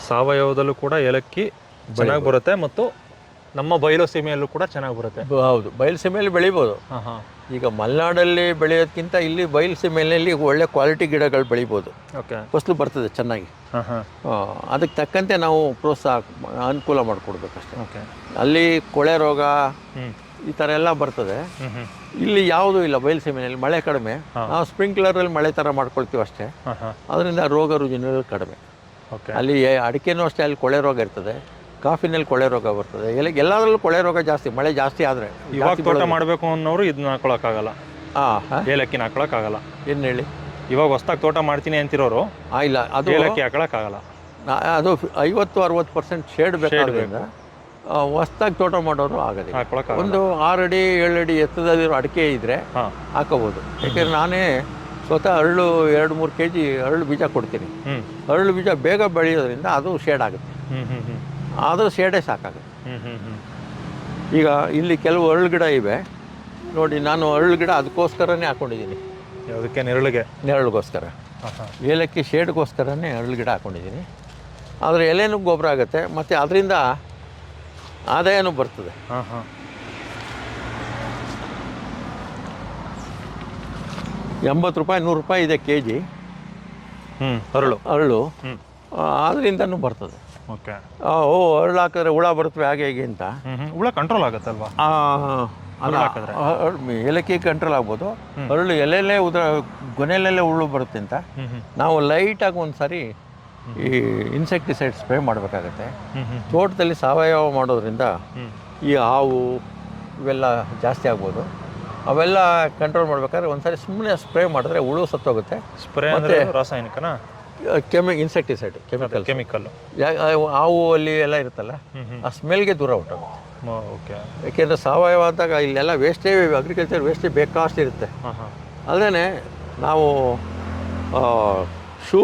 ಸಾವಯವದಲ್ಲೂ ಕೂಡ ಏಲಕ್ಕಿ ಚೆನ್ನಾಗಿ ಬರುತ್ತೆ ಮತ್ತು ನಮ್ಮ ಬಯಲು ಸೀಮೆಯಲ್ಲೂ ಕೂಡ ಚೆನ್ನಾಗಿ ಬರುತ್ತೆ. ಹೌದು, ಬಯಲು ಸೀಮೆಯಲ್ಲಿ ಬೆಳಿಬೋದು. ಈಗ ಮಲೆನಾಡಲ್ಲಿ ಬೆಳೆಯೋದಕ್ಕಿಂತ ಇಲ್ಲಿ ಬಯಲು ಸೀಮೆಯಲ್ಲಿ ಒಳ್ಳೆ ಕ್ವಾಲಿಟಿ ಗಿಡಗಳು ಬೆಳಿಬೋದು. ಓಕೆ. ಫಸಲು ಬರ್ತದೆ ಚೆನ್ನಾಗಿ. ಅದಕ್ಕೆ ತಕ್ಕಂತೆ ನಾವು ಪ್ರೋತ್ಸಾಹ ಅನುಕೂಲ ಮಾಡಿಕೊಡ್ಬೇಕಷ್ಟೇ. ಓಕೆ. ಅಲ್ಲಿ ಕೊಳೆ ರೋಗ ಈ ಥರ ಎಲ್ಲ ಬರ್ತದೆ. ಇಲ್ಲಿ ಯಾವುದೂ ಇಲ್ಲ. ಬಯಲು ಸೀಮೆಯಲ್ಲಿ ಮಳೆ ಕಡಿಮೆ, ನಾವು ಸ್ಪ್ರಿಂಕ್ಲರಲ್ಲಿ ಮಳೆ ಥರ ಮಾಡ್ಕೊಳ್ತೀವಿ ಅಷ್ಟೇ. ಅದರಿಂದ ರೋಗ ರುಜಿನಗಳು ಕಡಿಮೆ. ಅಲ್ಲಿ ಅಡಿಕೆನೂ ಅಷ್ಟೇ, ಅಲ್ಲಿ ಕೊಳೆ ರೋಗ ಇರ್ತದೆ, ಕಾಫಿನಲ್ಲಿ ಕೊಳೆ ರೋಗ ಬರ್ತದೆ, ಎಲ್ಲದರಲ್ಲೂ ಕೊಳೆ ರೋಗ ಜಾಸ್ತಿ. ಮಳೆ ಜಾಸ್ತಿ ಆದರೆ ಇವಾಗ ತೋಟ ಮಾಡಬೇಕು ಅನ್ನೋರು ಇದನ್ನ ಹಾಕೊಳಕ್ಕಾಗಲ್ಲ, ಏಲಕ್ಕಿನ ಹಾಕೊಳಕ್ಕಾಗಲ್ಲ. ಏನು ಹೇಳಿ? ಇವಾಗ ಹೊಸ್ದಾಗಿ ತೋಟ ಮಾಡ್ತೀನಿ ಅಂತಿರೋರು ಇಲ್ಲ, ಅದು ಏಲಕ್ಕಿ ಹಾಕೊಳಕ್ಕಾಗಲ್ಲ. ಅದು 50-60% ಶೇಡ್ ಬೇಕಾದ್ರಿಂದ ಹೊಸ್ದಾಗಿ ತೋಟ ಮಾಡೋರು ಆಗೋದಿಲ್ಲ. ಒಂದು 6 ಅಡಿ 7 ಅಡಿ ಎತ್ತರದಲ್ಲಿರೋ ಅಡಿಕೆ ಇದ್ದರೆ ಹಾಕೋಬೋದು. ಯಾಕೆಂದರೆ ನಾನೇ ಸ್ವತಃ ಅರಳು 2-3 kg ಅರಳು ಬೀಜ ಕೊಡ್ತೀನಿ. ಅರಳು ಬೀಜ ಬೇಗ ಬೆಳೆಯೋದ್ರಿಂದ ಅದು ಶೇಡ್ ಆಗುತ್ತೆ. ಅದು ಶೇಡೇ ಸಾಕಾಗುತ್ತೆ. ಈಗ ಇಲ್ಲಿ ಕೆಲವು ಅರಳು ಗಿಡ ಇವೆ ನೋಡಿ, ನಾನು ಅರಳು ಗಿಡ ಅದಕ್ಕೋಸ್ಕರನೇ ಹಾಕ್ಕೊಂಡಿದ್ದೀನಿ. ಯಾವುದಕ್ಕೆ? ನೆರಳಿಗೋಸ್ಕರ. ಏಲಕ್ಕಿ ಶೇಡ್ಗೋಸ್ಕರನೇ ಅರಳು ಗಿಡ ಹಾಕ್ಕೊಂಡಿದ್ದೀನಿ. ಆದರೆ ಎಲೆನೂ ಗೊಬ್ಬರ ಆಗುತ್ತೆ ಮತ್ತು ಅದರಿಂದ ಆದಾಯನೂ ಬರ್ತದೆ. ₹80 ₹100 ಇದೆ kg ಅರಳು. ಅದರಿಂದನೂ ಬರ್ತದೆ. ಓಕೆ. ಅರಳು ಹಾಕಿದ್ರೆ ಹುಳ ಬರ್ತವೆ ಹಾಗೆ ಹೀಗೆ ಅಂತ. ಹುಳ ಕಂಟ್ರೋಲ್ ಆಗುತ್ತಲ್ವಾ? ಏಲಕ್ಕಿ ಕಂಟ್ರೋಲ್ ಆಗ್ಬೋದು. ಅರಳು ಎಲೆಯಲ್ಲೇ ಗೊನೆಯಲ್ಲೇ ಹುಳು ಬರುತ್ತೆ ಅಂತ ನಾವು ಲೈಟಾಗಿ ಒಂದು ಸಾರಿ ಈ ಇನ್ಸೆಕ್ಟಿಸೈಡ್ ಸ್ಪ್ರೇ ಮಾಡಬೇಕಾಗತ್ತೆ. ತೋಟದಲ್ಲಿ ಸಾವಯವ ಮಾಡೋದ್ರಿಂದ ಈ ಹಾವು ಇವೆಲ್ಲ ಜಾಸ್ತಿ ಆಗ್ಬೋದು. ಅವೆಲ್ಲ ಕಂಟ್ರೋಲ್ ಮಾಡ್ಬೇಕಾದ್ರೆ ಒಂದ್ಸರಿ ಸುಮ್ಮನೆ ಸ್ಪ್ರೇ ಮಾಡಿದ್ರೆ ಹುಳು ಸತ್ತೋಗುತ್ತೆ. ಸ್ಪ್ರೇ ಅಂದರೆ ರಾಸಾಯನಿಕನ? Insecticide, chemical. ಹಾವು ಅಲ್ಲಿ ಎಲ್ಲ ಇರುತ್ತಲ್ಲ, ಆ ಸ್ಮೆಲ್ಗೆ ದೂರ ಹೊರಟೋಗುತ್ತೆ. ಓಕೆ. ಯಾಕೆಂದರೆ ಸಾವಯವ ಅಂದಾಗ ಇಲ್ಲೆಲ್ಲ ವೇಸ್ಟೇ, ಅಗ್ರಿಕಲ್ಚರ್ ವೇಸ್ಟೇ ಬೇಕಾಷ್ಟು ಇರುತ್ತೆ. ಅಲ್ಲದೆ ನಾವು ಶೂ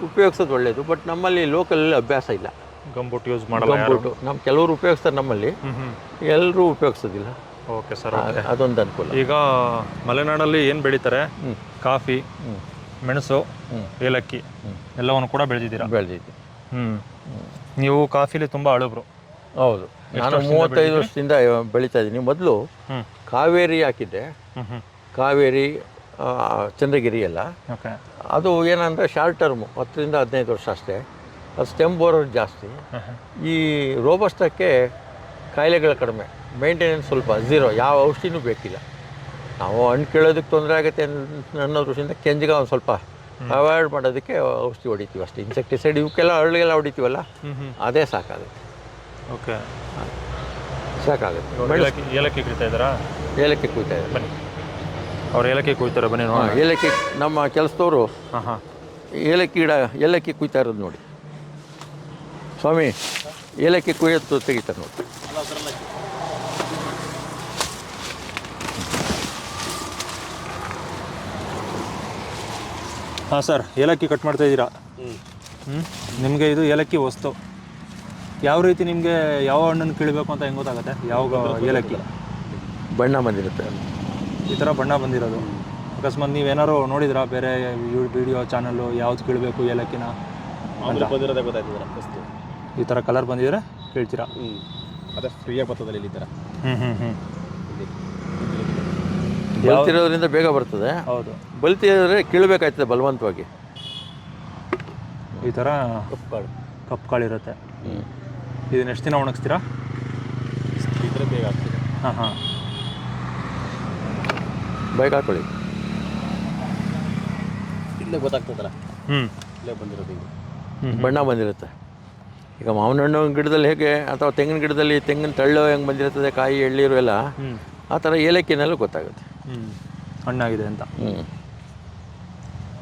ಉಪಯೋಗಿಸೋದು ಒಳ್ಳೆಯದು. ಬಟ್ ನಮ್ಮಲ್ಲಿ ಲೋಕಲಲ್ಲಿ ಅಭ್ಯಾಸ ಇಲ್ಲ. ಗಂಬೂಟ್ ಯೂಸ್ ಮಾಡಲ್ಲ. ಗಂಬೂಟು ನಮ್ಮ ಕೆಲವರು ಉಪಯೋಗಿಸ್ತಾರೆ, ನಮ್ಮಲ್ಲಿ ಎಲ್ಲರೂ ಉಪಯೋಗಿಸೋದಿಲ್ಲ. Okay sir. ಅದೊಂದು ಅನುಕೂಲ. ಈಗ ಮಲೆನಾಡಲ್ಲಿ ಏನು ಬೆಳೀತಾರೆ? ಕಾಫಿ, ಮೆಣಸು, ಏಲಕ್ಕಿ ಎಲ್ಲವನ್ನು ಕೂಡ ಬೆಳೆದಿದ್ದೀರಾ? ಬೆಳೆದಿದ್ದೀವಿ. ನೀವು ಕಾಫಿಲಿ ತುಂಬ ಅಳುಬ್ರು. ಹೌದು, ನಾನು 35 ವರ್ಷದಿಂದ ಬೆಳೀತಾ ಇದ್ದೀನಿ. ಮೊದಲು ಕಾವೇರಿ ಹಾಕಿದ್ದೆ. ಕಾವೇರಿ, ಚಂದ್ರಗಿರಿ ಎಲ್ಲ. ಓಕೆ. ಅದು ಏನಂದರೆ ಶಾರ್ಟ್ ಟರ್ಮು, 10-15 ವರ್ಷ ಅಷ್ಟೇ. ಅದು ಸ್ಟೆಮ್ ಬೋರರ್ ಜಾಸ್ತಿ. ಈ ರೋಬಸ್ಟಕ್ಕೆ ಕಾಯಿಲೆಗಳು ಕಡಿಮೆ, ಮೇಂಟೆನೆನ್ಸ್ ಸ್ವಲ್ಪ ಝೀರೋ, ಯಾವ ಔಷಧಿನೂ ಬೇಕಿಲ್ಲ. ನಾವು ಹಣ್ಣು ಕೀಳೋದಕ್ಕೆ ತೊಂದರೆ ಆಗುತ್ತೆ ಅನ್ನೋ ದೃಷ್ಟಿಯಿಂದ ಕೆಂಜಿಗೆ ಒಂದು ಸ್ವಲ್ಪ ಅವಾಯ್ಡ್ ಮಾಡೋದಕ್ಕೆ ಔಷಧಿ ಹೊಡಿತೀವಿ ಅಷ್ಟೇ. ಇನ್ಸೆಕ್ಟಿಸೈಡ್ ಇವಕ್ಕೆಲ್ಲ ಹಳ್ಳಿಗೆಲ್ಲ ಹೊಡಿತೀವಲ್ಲ, ಅದೇ ಸಾಕಾಗುತ್ತೆ. ಓಕೆ, ಸಾಕಾಗುತ್ತೆ. ಏಲಕ್ಕಿ ಕುಯ್ತಾ ಇದ್ದಾರಾ? ಏಲಕ್ಕಿ ಕುಯ್ತಾ ಇದ್ದಾರೆ. ಬನ್ನಿ, ಅವ್ರು ಏಲಕ್ಕಿ ಕುಯ್ತಾರೆ, ಬನ್ನಿ ನೋಡಿ. ಏಲಕ್ಕಿ ನಮ್ಮ ಕೆಲಸದವರು ಏಲಕ್ಕಿ ಕುಯ್ತಾ ಇರೋದು ನೋಡಿ. ಸ್ವಾಮಿ, ಏಲಕ್ಕಿ ಕುಯ್ಯೋದು ತೆಗಿತಾರೆ ನೋಡಿ. ಹಾಂ ಸರ್, ಏಲಕ್ಕಿ ಕಟ್ ಮಾಡ್ತಾ ಇದ್ದೀರಾ? ನಿಮಗೆ ಇದು ಏಲಕ್ಕಿ ವಸ್ತು ಯಾವ ರೀತಿ, ನಿಮಗೆ ಯಾವ ಹಣ್ಣನ್ನು ಕೀಳಬೇಕು ಅಂತ ಹೆಂಗೆ ಗೊತ್ತಾಗುತ್ತೆ? ಯಾವ ಏಲಕ್ಕಿ ಬಣ್ಣ ಬಂದಿರುತ್ತೆ, ಈ ಥರ ಬಣ್ಣ ಬಂದಿರೋದು. ಅಕಸ್ಮಾತ್ ನೀವೇನಾದ್ರು ನೋಡಿದ್ರಾ ಬೇರೆ ವಿಡಿಯೋ ಚಾನಲ್ಲು ಯಾವ್ದು ಕೀಳಬೇಕು ಏಲಕ್ಕಿನ ಬಂದಿರೋದೇ ಗೊತ್ತಾಯ್ತಿದ್ದೀರಾ? ಫಸ್ಟು ಈ ಥರ ಕಲರ್ ಬಂದಿದ್ರೆ ಕೇಳ್ತೀರಾ? ಅದೇ ಫ್ರೀಯಾಗಿ ಬರ್ತದಲ್ಲಿ ಈ ಥರ. ಬಲ್ತಿರೋದ್ರಿಂದ ಬೇಗ ಬರ್ತದೆ. ಹೌದು, ಬಲ್ತಿದ್ರೆ ಕೀಳಬೇಕಾಯ್ತದೆ ಬಲವಂತವಾಗಿ. ಈ ಥರ ಕಪ್ಪು ಕಾಳಿರುತ್ತೆ. ಇದನ್ನ ಎಷ್ಟು ದಿನ ಒಣಗಿಸ್ತೀರಾ? ಈ ಥರ ಬೇಗ ಆಗ್ತದೆ. ಹಾಂ, ಬೇಗ ಹಾಕೊಳ್ಳಿ. ಇಲ್ಲೇ ಗೊತ್ತಾಗ್ತದಲ್ಲ, ಇಲ್ಲೇ ಬಂದಿರೋದು ಹಿಂಗೆ ಬಣ್ಣ ಬಂದಿರುತ್ತೆ. ಈಗ ಮಾವಿನ ಹಣ್ಣು ಗಿಡದಲ್ಲಿ ಹೇಗೆ, ಅಥವಾ ತೆಂಗಿನ ಗಿಡದಲ್ಲಿ ತೆಂಗಿನ ತಳ್ಳು ಹೆಂಗೆ ಬಂದಿರ್ತದೆ, ಕಾಯಿ ಎಳ್ಳೀರು ಎಲ್ಲ, ಆ ಥರ ಏಲಕ್ಕಿನಲ್ಲೂ ಗೊತ್ತಾಗುತ್ತೆ. ಹಣ್ಣಾಗಿದೆ ಅಂತ. ಹ್ಞೂ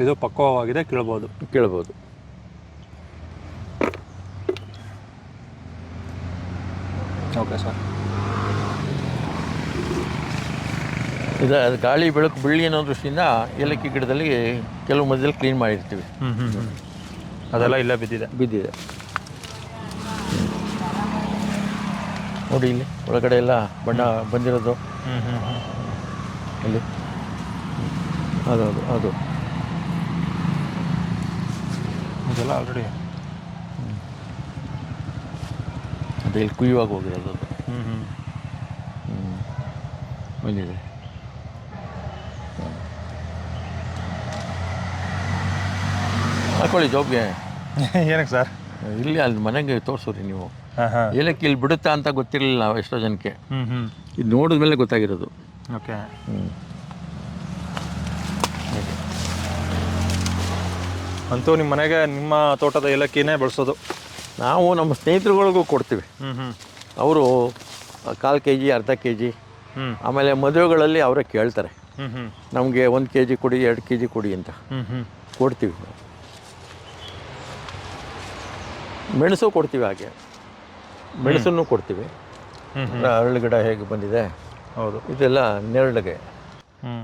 ಇದು ಪಕ್ವವಾಗಿದೆ, ಕೀಳ್ಬೋದು. ಕೇಳ್ಬೋದು. Okay sir. ಇದು ಅದು ಗಾಳಿ ಬೆಳಕು ಬೀಳಿ ಅನ್ನೋ ದೃಷ್ಟಿಯಿಂದ ಏಲಕ್ಕಿ ಗಿಡದಲ್ಲಿ ಕೆಲವು ಮಧ್ಯದಲ್ಲಿ ಕ್ಲೀನ್ ಮಾಡಿರ್ತೀವಿ. ಅದೆಲ್ಲ ಇಲ್ಲೇ ಬಿದ್ದಿದೆ ನೋಡಿ, ಇಲ್ಲಿ ಒಳಗಡೆ ಎಲ್ಲ ಬಣ್ಣ ಬಂದಿರೋದು. ಅಲ್ಲಿ ಅದು ಇದೆಲ್ಲ ಆಲ್ರೆಡಿ ಅದು ಇಲ್ಲಿ ಕುಯ್ಯುವಾಗ ಹೋಗಿರೋದು ಅದು. ಬಂದಿದೆ. ಹಾಕೊಳ್ಳಿ ಜಾಬ್ಗೆ. ಏನಕ್ಕೆ ಸರ್? ಇಲ್ಲಿ ಅಲ್ಲಿ ಮನೆಗೆ ತೋರಿಸೋರಿ ನೀವು. ಹಾಂ ಹಾಂ. ಏಲಕ್ಕಿ ಇಲ್ಲಿ ಬಿಡುತ್ತಾ ಅಂತ ಗೊತ್ತಿರಲಿಲ್ಲ ಎಷ್ಟೋ ಜನಕ್ಕೆ. ಇದು ನೋಡಿದ ಮೇಲೆ ಗೊತ್ತಾಗಿರೋದು. ಓಕೆ. ಅಂತೂ ನಿಮ್ಮ ಮನೆಗೆ ನಿಮ್ಮ ತೋಟದ ಏಲಕ್ಕಿನೇ ಬಳಸೋದು? ನಾವು ನಮ್ಮ ಸ್ನೇಹಿತರುಗಳಿಗೂ ಕೊಡ್ತೀವಿ. ಅವರು 1/4 kg, ಅರ್ಧ kg. ಆಮೇಲೆ ಮದುವೆಗಳಲ್ಲಿ ಅವರೇ ಕೇಳ್ತಾರೆ, ನಮಗೆ 1 kg ಕೊಡಿ, 2 kg ಕೊಡಿ ಅಂತ. ಕೊಡ್ತೀವಿ. ಮೆಣಸು ಕೊಡ್ತೀವಿ, ಹಾಗೆ ಮೆಣಸನ್ನು ಕೊಡ್ತೀವಿ. ಅರಳು ಗಿಡ ಹೇಗೆ ಬಂದಿದೆ. ಹೌದು, ಇದೆಲ್ಲ ನೆರಳಿಗೆ.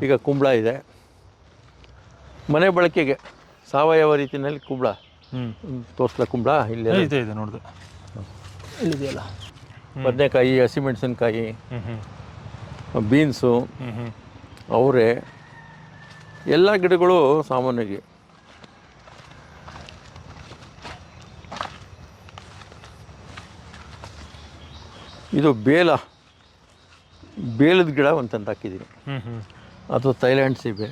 ಈಗ ಕುಂಬಳ ಇದೆ, ಮನೆ ಬಳಕೆಗೆ ಸಾವಯವ ರೀತಿಯಲ್ಲಿ ಕುಂಬಳ. ತೋರಿಸ್ಲ ಕುಂಬಳ ಇಲ್ಲೇ ಇದೆ ನೋಡಿದೆ, ಇಲ್ಲಿದೆಯಲ್ಲ. ಬದನೆಕಾಯಿ, ಹಸಿಮೆಣಸಿನ್ಕಾಯಿ, ಬೀನ್ಸು, ಅವರೆ, ಎಲ್ಲ ಗಿಡಗಳು ಸಾಮಾನ್ಯವಾಗಿ. ಇದು ಬೇಲದ ಗಿಡ ಒಂದು ತಂದು ಹಾಕಿದ್ದೀನಿ. ಅದು ಥೈಲ್ಯಾಂಡ್ ಸೀಬೆ,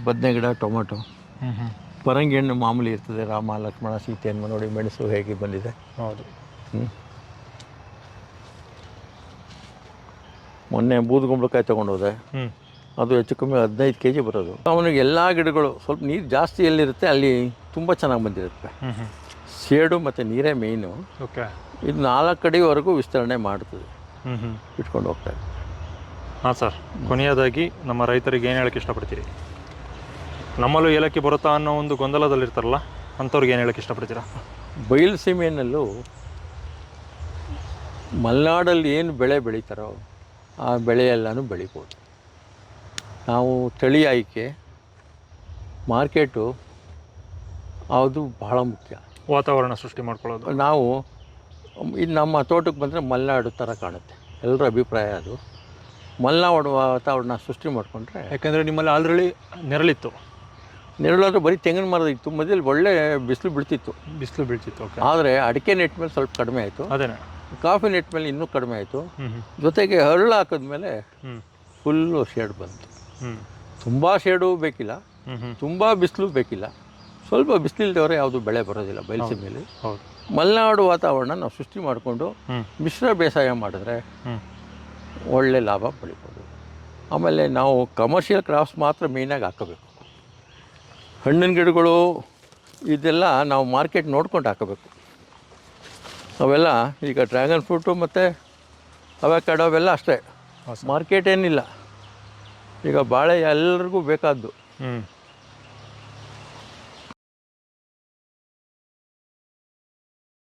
ಬದನೆ ಗಿಡ, ಟೊಮೊಟೊ, ಪರಂಗಿ ಹಣ್ಣು ಮಾಮೂಲಿ ಇರ್ತದೆ. ರಾಮ, ಲಕ್ಷ್ಮಣ, ಸೀತೆ ಹಣ್ಣು ನೋಡಿ, ಮೆಣಸು ಹೇಗೆ ಬಂದಿದೆ. ಹೌದು. ಮೊನ್ನೆ ಬೂದುಗುಂಬಳಕಾಯಿ ತೊಗೊಂಡೋದೆ, ಅದು ಹೆಚ್ಚು ಕಮ್ಮಿ 15 kg ಬರೋದು. ಅವನಿಗೆ ಎಲ್ಲ ಗಿಡಗಳು ಸ್ವಲ್ಪ ನೀರು ಜಾಸ್ತಿ ಎಲ್ಲಿರುತ್ತೆ ಅಲ್ಲಿ ತುಂಬ ಚೆನ್ನಾಗಿ ಬಂದಿರುತ್ತೆ. ಶೇಡು ಮತ್ತು ನೀರೇ ಮೇಯ್ನು. ಓಕೆ. ಇದು 4 ಅಡಿವರೆಗೂ ವಿಸ್ತರಣೆ ಮಾಡ್ತದೆ, ಇಟ್ಕೊಂಡು ಹೋಗ್ತಾರೆ. ಹಾಂ ಸರ್, ಕೊನೆಯದಾಗಿ ನಮ್ಮ ರೈತರಿಗೆ ಏನು ಹೇಳೋಕ್ಕೆ ಇಷ್ಟಪಡ್ತೀರಿ? ನಮ್ಮಲ್ಲೂ ಏಲಕ್ಕಿ ಬರುತ್ತಾ ಅನ್ನೋ ಒಂದು ಗೊಂದಲದಲ್ಲಿರ್ತಾರಲ್ಲ, ಅಂಥವ್ರಿಗೆ ಏನು ಹೇಳೋಕ್ಕೆ ಇಷ್ಟಪಡ್ತೀರಾ? ಬಯಲು ಸೀಮೆಯಲ್ಲೂ ಮಲೆನಾಡಲ್ಲಿ ಏನು ಬೆಳೆ ಬೆಳೀತಾರೋ ಆ ಬೆಳೆಯೆಲ್ಲನೂ ಬೆಳಿಬೋದು. ನಾವು ತಳಿ ಆಯ್ಕೆ, ಮಾರ್ಕೆಟು ಅದು ಬಹಳ ಮುಖ್ಯ. ವಾತಾವರಣ ಸೃಷ್ಟಿ ಮಾಡ್ಕೊಳ್ಳೋದು. ನಾವು ಇದು ನಮ್ಮ ತೋಟಕ್ಕೆ ಬಂದರೆ ಮಲೆನಾಡು ಥರ ಕಾಣುತ್ತೆ, ಎಲ್ಲರ ಅಭಿಪ್ರಾಯ ಅದು. ಮಲೆನಾಡು ವಾತಾವರಣ ಸೃಷ್ಟಿ ಮಾಡಿಕೊಂಡ್ರೆ, ಯಾಕೆಂದರೆ ನಿಮ್ಮಲ್ಲಿ ಆಲ್ರೆಡಿ ನೆರಳಿತ್ತು. ನೆರಳಾದರೂ ಬರೀ ತೆಂಗಿನ ಮರದ ಇತ್ತು, ಮಧ್ಯದಲ್ಲಿ ಒಳ್ಳೆ ಬಿಸಿಲು ಬೀಳ್ತಿತ್ತು. ಓಕೆ. ಆದರೆ ಅಡಿಕೆ ನೆಟ್ ಮೇಲೆ ಸ್ವಲ್ಪ ಕಡಿಮೆ ಆಯಿತು. ಅದೇನೆ. ಕಾಫಿ ನೆಟ್ ಮೇಲೆ ಇನ್ನೂ ಕಡಿಮೆ ಆಯಿತು. ಜೊತೆಗೆ ಹರಳು ಹಾಕಿದ್ಮೇಲೆ ಫುಲ್ಲು ಶೇಡ್ ಬಂತು. ತುಂಬ ಶೇಡು ಬೇಕಿಲ್ಲ, ತುಂಬ ಬಿಸಿಲು ಬೇಕಿಲ್ಲ. ಸ್ವಲ್ಪ ಬಿಸಿಲಿಲ್ದವರೆ ಯಾವುದು ಬೆಳೆ ಬರೋದಿಲ್ಲ ಬಯಲು ಮೇಲೆ. ಮಲೆನಾಡು ವಾತಾವರಣ ನಾವು ಸೃಷ್ಟಿ ಮಾಡಿಕೊಂಡು ಮಿಶ್ರ ಬೇಸಾಯ ಮಾಡಿದ್ರೆ ಒಳ್ಳೆ ಲಾಭ ಪಡಿಬೋದು. ಆಮೇಲೆ ನಾವು ಕಮರ್ಷಿಯಲ್ ಕ್ರಾಪ್ಸ್ ಮಾತ್ರ ಮೇಯ್ನಾಗಿ ಹಾಕಬೇಕು. ಹಣ್ಣಿನ ಗಿಡಗಳು ಇದೆಲ್ಲ ನಾವು ಮಾರ್ಕೆಟ್ ನೋಡ್ಕೊಂಡು ಹಾಕಬೇಕು. ಅವೆಲ್ಲ ಈಗ ಡ್ರ್ಯಾಗನ್ ಫ್ರೂಟು ಮತ್ತು ಅವಕಾಡೋ ಅವೆಲ್ಲ ಅಷ್ಟೇ, ಮಾರ್ಕೆಟ್ ಏನಿಲ್ಲ. ಈಗ ಬಾಳೆ ಎಲ್ಲರಿಗೂ ಬೇಕಾದ್ದು.